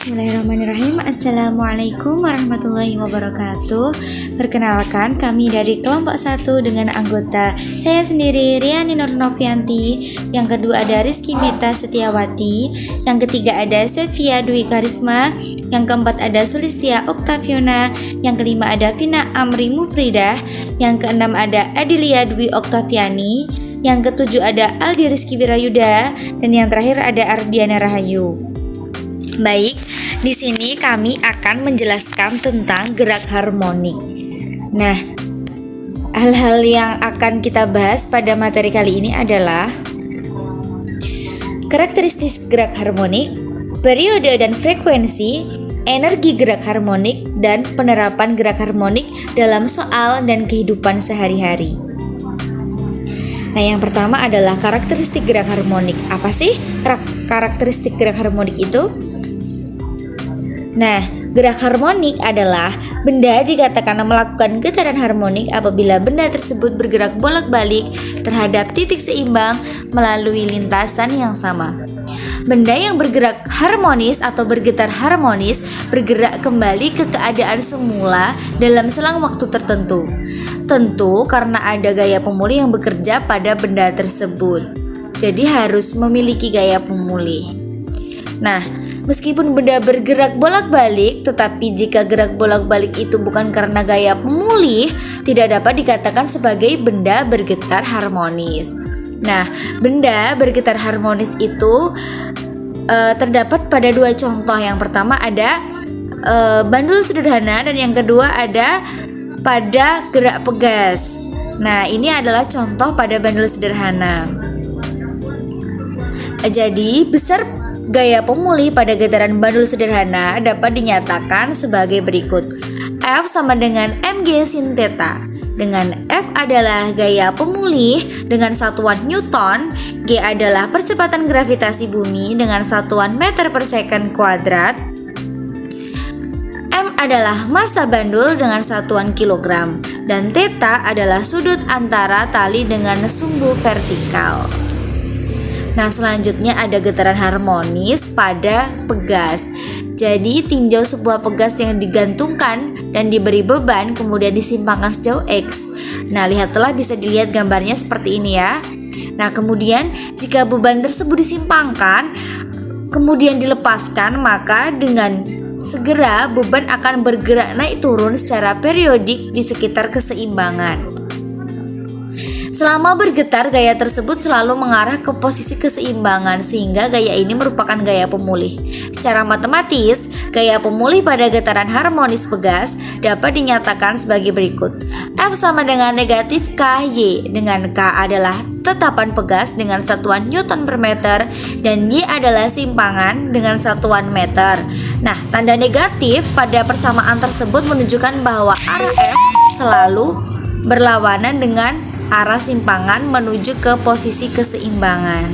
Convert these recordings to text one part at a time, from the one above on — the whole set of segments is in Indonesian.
Bismillahirrahmanirrahim. Assalamualaikum warahmatullahi wabarakatuh. Perkenalkan, kami dari kelompok 1 dengan anggota saya sendiri Riani Nurnovianti, yang kedua ada Rizky Mita Setiawati, yang ketiga ada Sevia Dwi Karisma, yang keempat ada Sulistia Oktaviona, yang kelima ada Vina Amri Mufridah, yang keenam ada Adilia Dwi Oktaviani, yang ketujuh ada Aldi Rizky Wirayuda, dan yang terakhir ada Ardiana Rahayu. Baik, di sini kami akan menjelaskan tentang gerak harmonik. Nah, hal-hal yang akan kita bahas pada materi kali ini adalah karakteristik gerak harmonik, periode dan frekuensi, energi gerak harmonik, dan penerapan gerak harmonik dalam soal dan kehidupan sehari-hari. Nah, yang pertama adalah karakteristik gerak harmonik. Apa sih karakteristik gerak harmonik itu? Nah, gerak harmonik adalah benda dikatakan melakukan getaran harmonik apabila benda tersebut bergerak bolak-balik terhadap titik seimbang melalui lintasan yang sama. Benda yang bergerak harmonis atau bergetar harmonis bergerak kembali ke keadaan semula dalam selang waktu tertentu. Tentu karena ada gaya pemulih yang bekerja pada benda tersebut. Jadi harus memiliki gaya pemulih. Nah, meskipun benda bergerak bolak-balik, tetapi jika gerak bolak-balik itu bukan karena gaya pemulih, tidak dapat dikatakan sebagai benda bergetar harmonis. Nah, benda bergetar harmonis itu terdapat pada dua contoh. Yang pertama ada bandul sederhana, dan yang kedua ada pada gerak pegas. Nah, ini adalah contoh pada bandul sederhana. Jadi, besar gaya pemulih pada getaran bandul sederhana dapat dinyatakan sebagai berikut. F sama dengan mg sin theta. Dengan F adalah gaya pemulih dengan satuan Newton, G adalah percepatan gravitasi bumi dengan satuan meter per second kuadrat, M adalah massa bandul dengan satuan kilogram, dan theta adalah sudut antara tali dengan sumbu vertikal. Nah, selanjutnya ada getaran harmonis pada pegas. Jadi, tinjau sebuah pegas yang digantungkan dan diberi beban kemudian disimpangkan sejauh X. Nah, lihatlah, bisa dilihat gambarnya seperti ini ya. Nah, kemudian jika beban tersebut disimpangkan kemudian dilepaskan, maka dengan segera beban akan bergerak naik turun secara periodik di sekitar keseimbangan. Selama bergetar, gaya tersebut selalu mengarah ke posisi keseimbangan, sehingga gaya ini merupakan gaya pemulih. Secara matematis, gaya pemulih pada getaran harmonis pegas dapat dinyatakan sebagai berikut. F sama dengan negatif KY, dengan K adalah tetapan pegas dengan satuan Newton per meter, dan Y adalah simpangan dengan satuan meter. Nah, tanda negatif pada persamaan tersebut menunjukkan bahwa arah F selalu berlawanan dengan arah simpangan menuju ke posisi keseimbangan.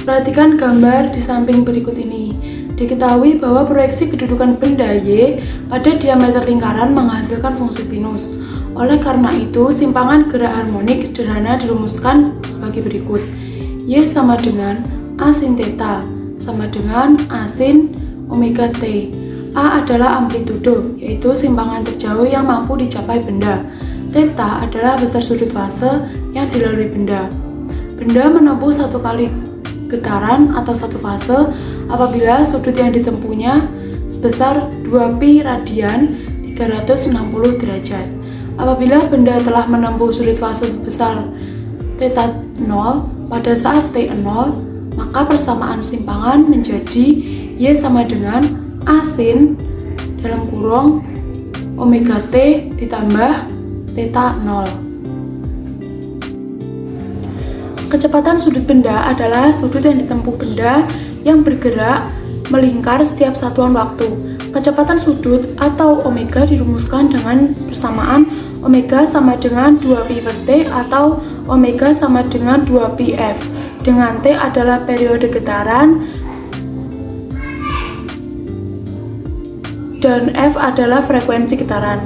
Perhatikan gambar di samping berikut ini. Diketahui bahwa proyeksi kedudukan benda Y pada diameter lingkaran menghasilkan fungsi sinus. Oleh karena itu, simpangan gerak harmonik sederhana dirumuskan sebagai berikut. Y sama dengan A sin theta sama dengan A sin omega T. A adalah amplitudo, yaitu simpangan terjauh yang mampu dicapai benda. Theta adalah besar sudut fase yang dilalui benda. Benda menempuh satu kali getaran atau satu fase apabila sudut yang ditempuhnya sebesar 2pi radian 360 derajat. Apabila benda telah menempuh sudut fase sebesar theta 0 pada saat T 0, maka persamaan simpangan menjadi Y sama dengan A sin dalam kurung omega T ditambah theta 0. Kecepatan sudut benda adalah sudut yang ditempuh benda yang bergerak melingkar setiap satuan waktu. Kecepatan sudut atau omega dirumuskan dengan persamaan omega sama dengan 2pi per T atau omega sama dengan 2pi F, dengan T adalah periode getaran dan F adalah frekuensi getaran.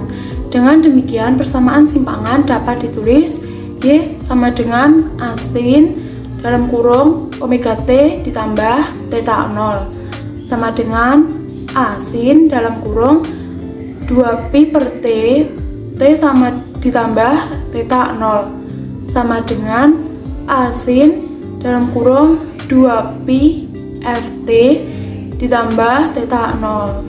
Dengan demikian, persamaan simpangan dapat ditulis Y sama dengan A sin dalam kurung omega T ditambah theta 0 sama dengan A sin dalam kurung 2pi per T, T sama ditambah theta 0 sama dengan A sin dalam kurung 2pi Ft ditambah theta 0.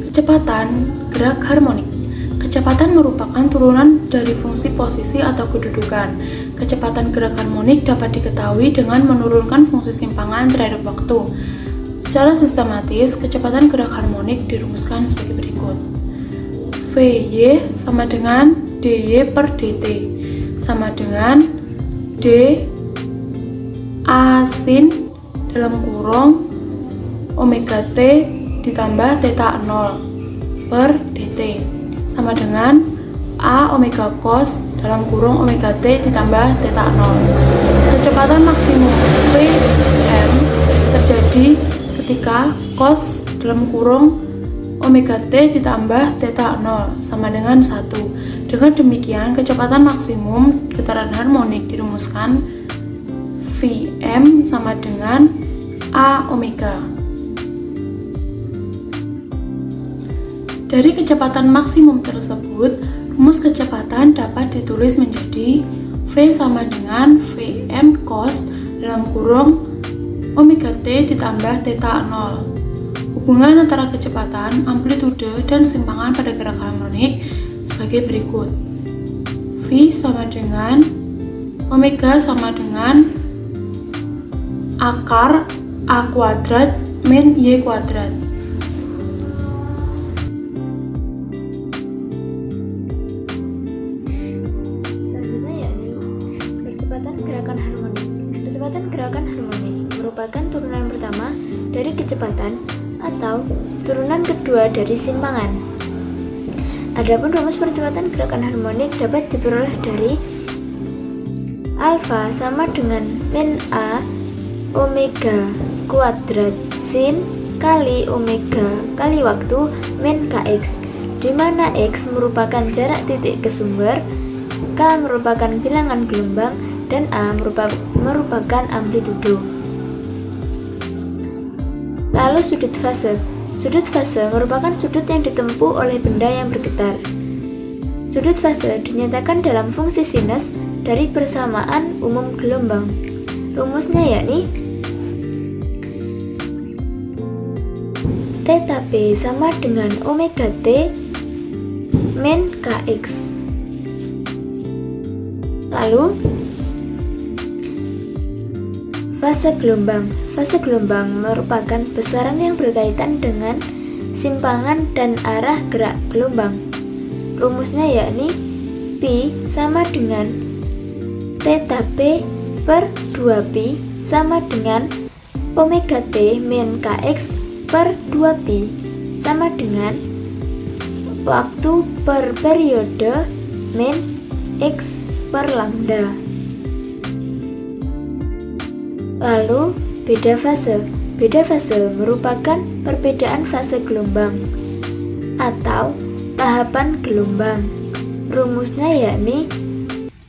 Kecepatan gerak harmonik. Kecepatan merupakan turunan dari fungsi posisi atau kedudukan. Kecepatan gerak harmonik dapat diketahui dengan menurunkan fungsi simpangan terhadap waktu. Secara sistematis, kecepatan gerak harmonik dirumuskan sebagai berikut. Vy sama dengan dy per dt sama dengan d A sin dalam kurung omega T ditambah theta 0 per dt sama dengan A omega cos dalam kurung omega T ditambah theta 0. Kecepatan maksimum Vm terjadi ketika cos dalam kurung omega T ditambah theta 0 sama dengan 1. Dengan demikian, kecepatan maksimum getaran harmonik dirumuskan Vm sama dengan A omega. Dari kecepatan maksimum tersebut, rumus kecepatan dapat ditulis menjadi V sama dengan Vm cos dalam kurung omega T ditambah theta 0. Hubungan antara kecepatan, amplitude, dan simpangan pada gerak harmonik sebagai berikut. V sama dengan omega sama dengan akar A kuadrat min Y kuadrat. Kecepatan gerakan harmonik merupakan turunan pertama dari kecepatan atau turunan kedua dari simpangan. Adapun rumus percepatan gerakan harmonik dapat diperoleh dari alfa sama dengan min A omega kuadrat sin kali omega kali waktu min kx, di mana x merupakan jarak titik ke sumber, k merupakan bilangan gelombang, dan A merupakan amplitudo. Lalu sudut fase. Sudut fase merupakan sudut yang ditempuh oleh benda yang bergetar. Sudut fase dinyatakan dalam fungsi sinus dari persamaan umum gelombang. Rumusnya yakni theta p sama dengan omega t min kx. Lalu fase gelombang. Fase gelombang merupakan besaran yang berkaitan dengan simpangan dan arah gerak gelombang. Rumusnya yakni Pi sama dengan theta P per 2Pi sama dengan omega T min Kx per 2Pi sama dengan waktu per periode min X per lambda. Lalu beda fase. Beda fase merupakan perbedaan fase gelombang atau tahapan gelombang. Rumusnya yakni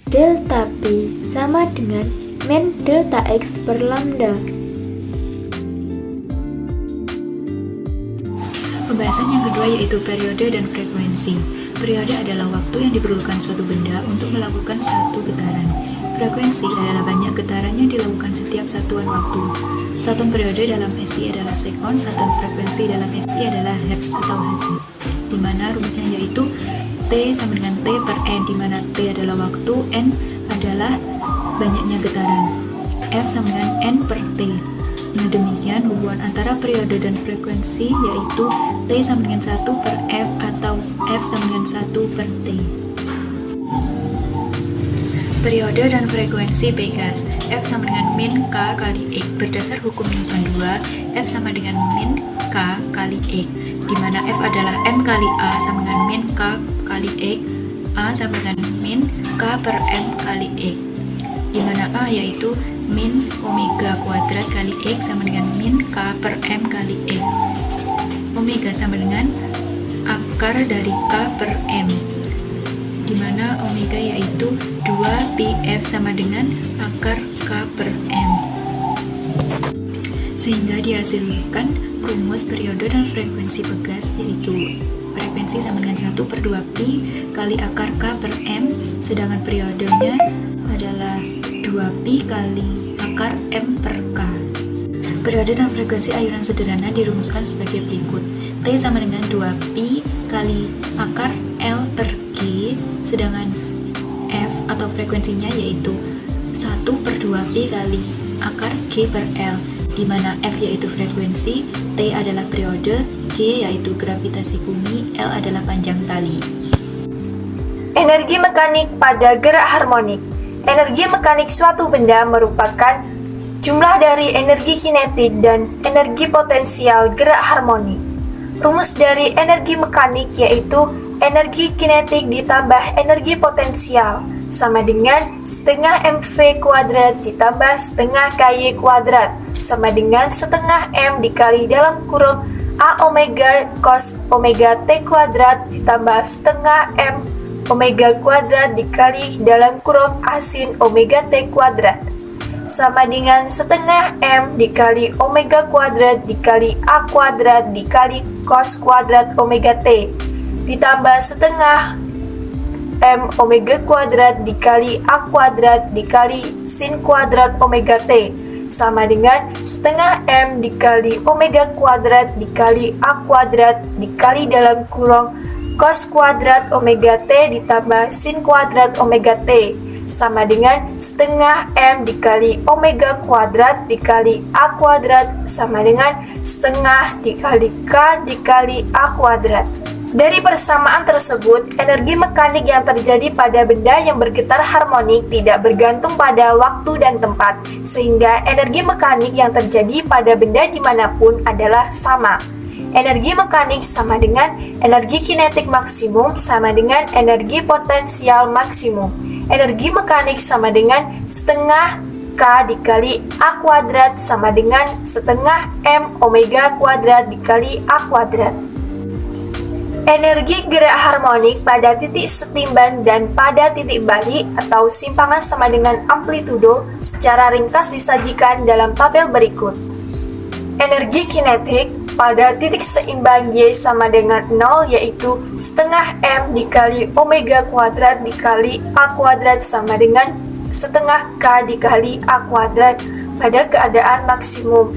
delta P sama dengan min delta X per lambda. Pembahasan yang kedua yaitu periode dan frekuensi. Periode adalah waktu yang diperlukan suatu benda untuk melakukan satu getaran. Frekuensi adalah banyak getaran yang dilakukan setiap satuan waktu. Satuan periode dalam SI adalah sekon, satuan frekuensi dalam SI adalah hertz atau Hz, di mana rumusnya yaitu T sama dengan T per N, di mana T adalah waktu, N adalah banyaknya getaran, F sama dengan N per T. Dengan demikian, hubungan antara periode dan frekuensi yaitu T sama dengan 1 per F atau F sama dengan 1 per T. Periode dan frekuensi Pegas. F sama dengan min K kali X. Berdasar hukum Newton 2, F sama dengan min K kali X, di mana F adalah M kali A sama dengan min K kali X, A sama dengan min K per M kali X, di mana A yaitu min omega kuadrat kali X sama dengan min K per M kali X. Omega sama dengan akar dari K per M. di mana omega yaitu 2πf sama dengan akar K per M. Sehingga dihasilkan rumus periode dan frekuensi pegas, yaitu frekuensi sama dengan 1/2pi kali akar K per M, sedangkan periodenya adalah 2pi kali akar M per K. Periode dan frekuensi ayunan sederhana dirumuskan sebagai berikut. T sama dengan 2pi kali akar L per G, sedangkan F atau frekuensinya yaitu 1/2pi kali akar G per L, di mana F yaitu frekuensi, T adalah periode, G yaitu gravitasi bumi, L adalah panjang tali. Energi mekanik pada gerak harmonik. Energi mekanik suatu benda merupakan jumlah dari energi kinetik dan energi potensial gerak harmonik. Rumus dari energi mekanik yaitu energi kinetik ditambah energi potensial sama dengan setengah mv kuadrat ditambah setengah ky kuadrat sama dengan setengah m dikali dalam kurung a omega cos omega t kuadrat ditambah setengah m omega kuadrat dikali dalam kurung a sin omega t kuadrat sama dengan setengah m dikali omega kuadrat dikali a kuadrat dikali cos kuadrat omega t ditambah setengah m omega kuadrat dikali a kuadrat dikali sin kuadrat omega t sama dengan setengah m dikali omega kuadrat dikali a kuadrat dikali dalam kurung cos kuadrat omega t ditambah sin kuadrat omega t sama dengan setengah m dikali omega kuadrat dikali a kuadrat sama dengan setengah dikali k dikali a kuadrat. Dari persamaan tersebut, energi mekanik yang terjadi pada benda yang bergetar harmonik tidak bergantung pada waktu dan tempat, sehingga energi mekanik yang terjadi pada benda dimanapun adalah sama. Energi mekanik sama dengan energi kinetik maksimum sama dengan energi potensial maksimum. Energi mekanik sama dengan setengah K dikali A kuadrat sama dengan setengah M omega kuadrat dikali A kuadrat. Energi gerak harmonik pada titik setimbang dan pada titik balik atau simpangan sama dengan amplitudo secara ringkas disajikan dalam tabel berikut. Energi kinetik pada titik seimbang Y sama dengan 0 yaitu setengah M dikali omega kuadrat dikali A kuadrat sama dengan setengah K dikali A kuadrat pada keadaan maksimum.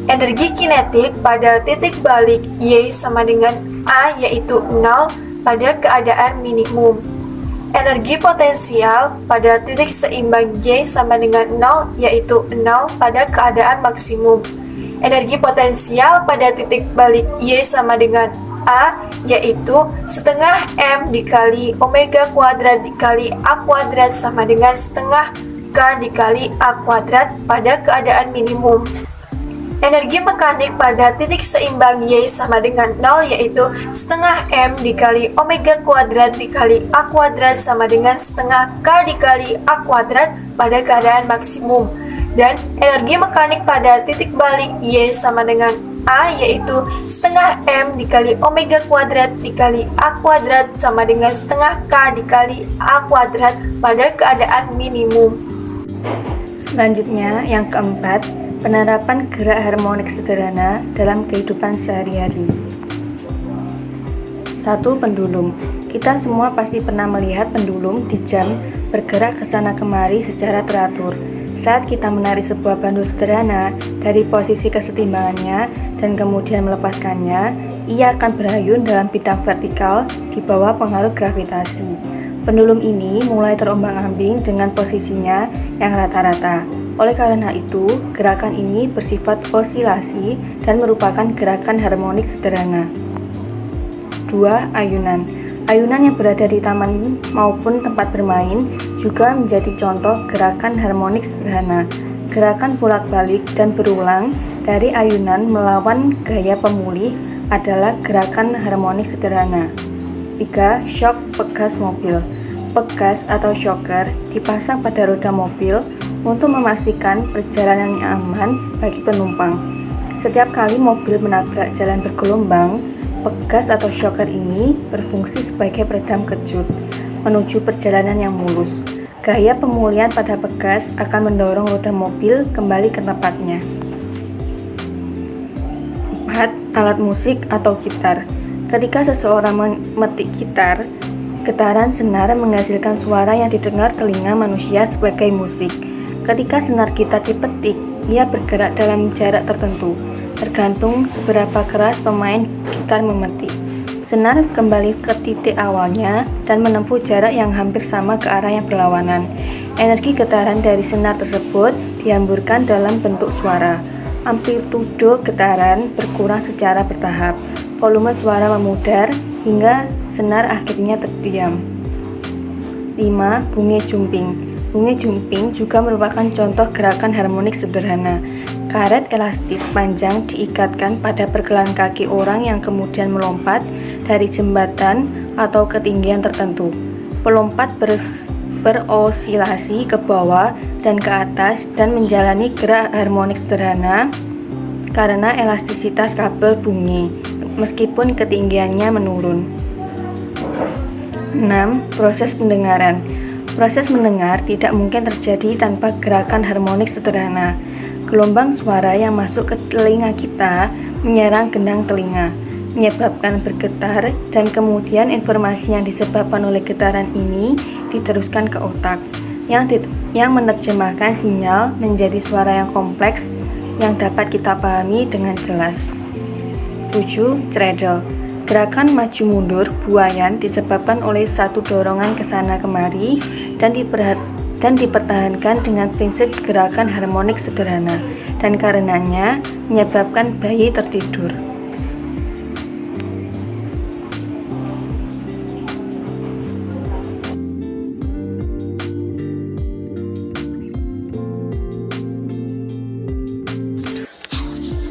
Energi kinetik pada titik balik Y sama dengan A yaitu 0 pada keadaan minimum. Energi potensial pada titik seimbang Y sama dengan 0 yaitu 0 pada keadaan maksimum. Energi potensial pada titik balik Y sama dengan A yaitu setengah M dikali omega kuadrat dikali A kuadrat sama dengan setengah K dikali A kuadrat pada keadaan minimum. Energi mekanik pada titik seimbang Y sama dengan 0 yaitu setengah M dikali omega kuadrat dikali A kuadrat sama dengan setengah K dikali A kuadrat pada keadaan maksimum. Dan energi mekanik pada titik balik Y sama dengan A yaitu setengah M dikali omega kuadrat dikali A kuadrat sama dengan setengah K dikali A kuadrat pada keadaan minimum. Selanjutnya, yang keempat, penerapan gerak harmonik sederhana dalam kehidupan sehari-hari. 1. Pendulum. Kita semua pasti pernah melihat pendulum di jam bergerak ke sana kemari secara teratur. Saat kita menarik sebuah bandul sederhana dari posisi kesetimbangannya dan kemudian melepaskannya, ia akan berayun dalam bidang vertikal di bawah pengaruh gravitasi. Pendulum ini mulai terombang-ambing dengan posisinya yang rata-rata. Oleh karena itu, gerakan ini bersifat osilasi dan merupakan gerakan harmonik sederhana. 2. Ayunan. Ayunan yang berada di taman maupun tempat bermain juga menjadi contoh gerakan harmonik sederhana. Gerakan bolak-balik dan berulang dari ayunan melawan gaya pemulih adalah gerakan harmonik sederhana. 3. Shock pegas mobil. Pegas atau shocker dipasang pada roda mobil untuk memastikan perjalanan yang aman bagi penumpang. Setiap kali mobil menabrak jalan bergelombang, pegas atau shocker ini berfungsi sebagai peredam kejut. menuju perjalanan yang mulus. Gaya pemulihan pada pegas akan mendorong roda mobil kembali ke tempatnya. 4. Alat musik atau gitar. Ketika seseorang memetik gitar, getaran senar menghasilkan suara yang didengar telinga manusia sebagai musik. Ketika senar gitar dipetik, ia bergerak dalam jarak tertentu, tergantung seberapa keras pemain gitar memetik. Senar kembali ke titik awalnya dan menempuh jarak yang hampir sama ke arah yang berlawanan. Energi getaran dari senar tersebut dihamburkan dalam bentuk suara. Amplitudo getaran berkurang secara bertahap. Volume suara memudar hingga senar akhirnya terdiam. 5. Bunyi jumping. Bunyi jumping juga merupakan contoh gerakan harmonik sederhana. Karet elastis panjang diikatkan pada pergelangan kaki orang yang kemudian melompat dari jembatan atau ketinggian tertentu. Pelompat berosilasi ke bawah dan ke atas dan menjalani gerak harmonik sederhana karena elastisitas kabel bunyi, meskipun ketinggiannya menurun. 6. Proses pendengaran. Proses mendengar tidak mungkin terjadi tanpa gerakan harmonik sederhana. Gelombang suara yang masuk ke telinga kita menyerang gendang telinga, menyebabkan bergetar, dan kemudian informasi yang disebabkan oleh getaran ini diteruskan ke otak, yang menerjemahkan sinyal menjadi suara yang kompleks yang dapat kita pahami dengan jelas. 7. Cradle. Gerakan maju mundur buayan disebabkan oleh satu dorongan ke sana kemari dan dipertahankan dengan prinsip gerakan harmonik sederhana, dan karenanya menyebabkan bayi tertidur.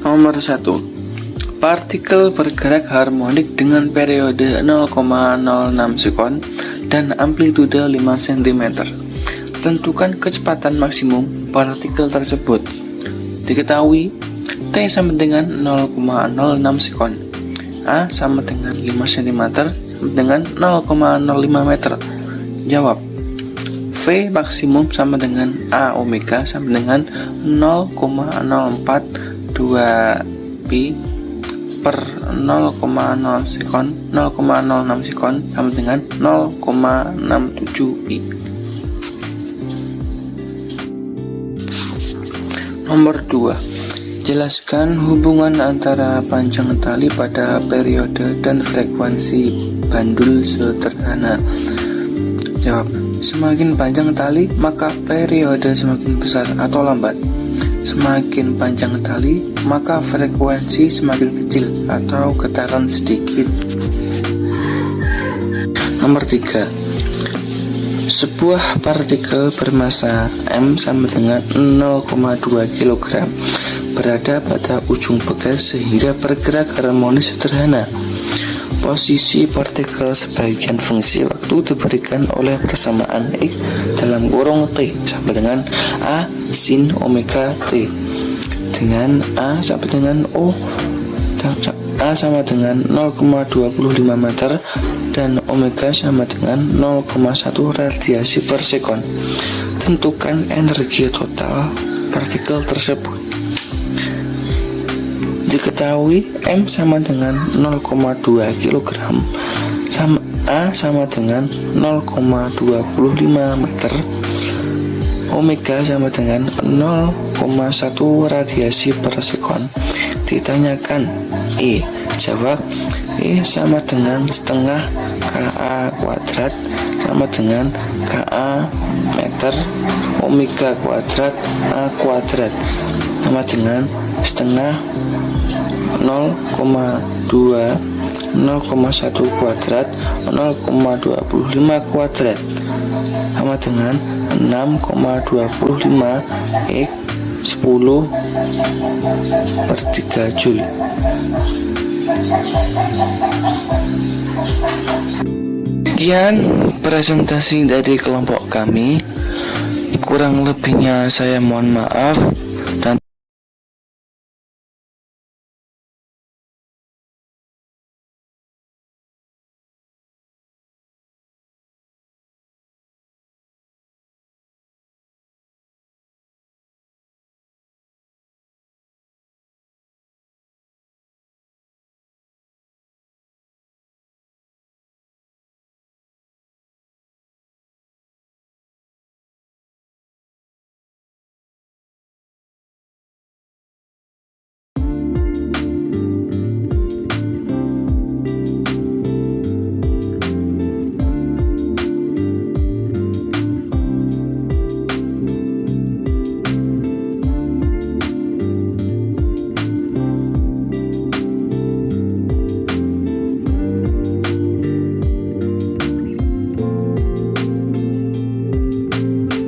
Nomor 1. Partikel bergerak harmonik dengan periode 0,06 sekon dan amplitude 5 cm. Tentukan kecepatan maksimum partikel tersebut. Diketahui T sama dengan 0,06 sekon, A sama dengan 5 cm sama dengan 0,05 meter. Jawab. V maksimum sama dengan A omega sama dengan 0,042 pi per 0,06 sekon sama dengan 0,67 pi. Nomor 2. Jelaskan hubungan antara panjang tali pada periode dan frekuensi bandul sederhana. Jawab. Semakin panjang tali, maka periode semakin besar atau lambat. Semakin panjang tali, maka frekuensi semakin kecil atau getaran sedikit. Nomor 3. Sebuah partikel bermassa M sama dengan 0,2 kg berada pada ujung pegas sehingga bergerak harmonis sederhana. Posisi partikel sebagian fungsi waktu diberikan oleh persamaan X dalam kurung T sama dengan A sin omega T, dengan A sama dengan O, A sama dengan 0,25 meter dan omega sama dengan 0,1 radiasi per sekon. Tentukan energi total partikel tersebut. Diketahui M sama dengan 0,2 kg, A sama dengan 0,25 meter, omega sama dengan 0,1 radiasi per sekon. Ditanyakan E, jawab E sama dengan setengah KA kuadrat sama dengan KA meter, omega kuadrat A kuadrat sama dengan setengah 0,1 kuadrat 0,25 kuadrat sama dengan 6,25 X 10 per 3 Joule. Sekian presentasi dari kelompok kami. Kurang lebihnya saya mohon maaf dan